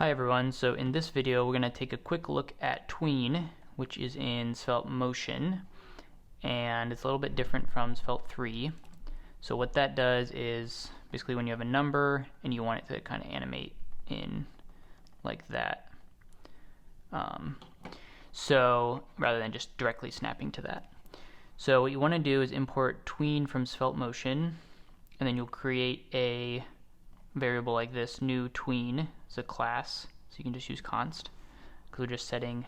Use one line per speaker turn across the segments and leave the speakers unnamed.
Hi everyone, so in this video we're going to take a quick look at Tween, which is in Svelte Motion, and it's a little bit different from Svelte 3. So what that does is basically when you have a number and you want it to kind of animate in like that. So rather than just directly snapping to that. So what you want to do is import Tween from Svelte Motion, and then you'll create a variable like this, new Tween. It's a class, so you can just use const because we're just setting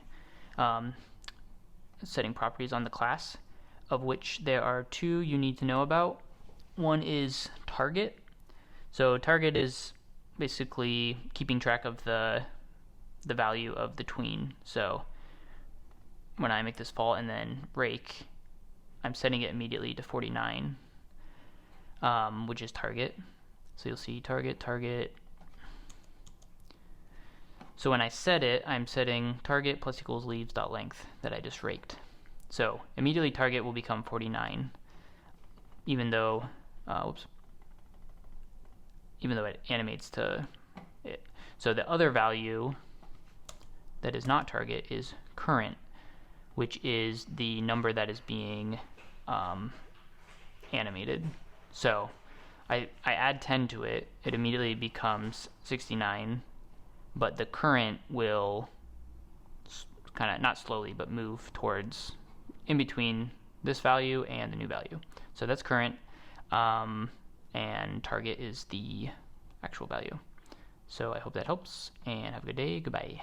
properties on the class, of which there are two you need to know about. One is target. So target is basically keeping track of the value of the tween. So when I make this fall and then rake, I'm setting it immediately to 49, which is target. So you'll see target. So when I set it, I'm setting target plus equals leaves.length that I just raked. So immediately target will become 49, even though it animates to it. So the other value that is not target is current, which is the number that is being animated. So I add 10 to it, it immediately becomes 69, but the current will kind of, not slowly, but move towards in between this value and the new value. So that's current, and target is the actual value. So I hope that helps, and have a good day. Goodbye.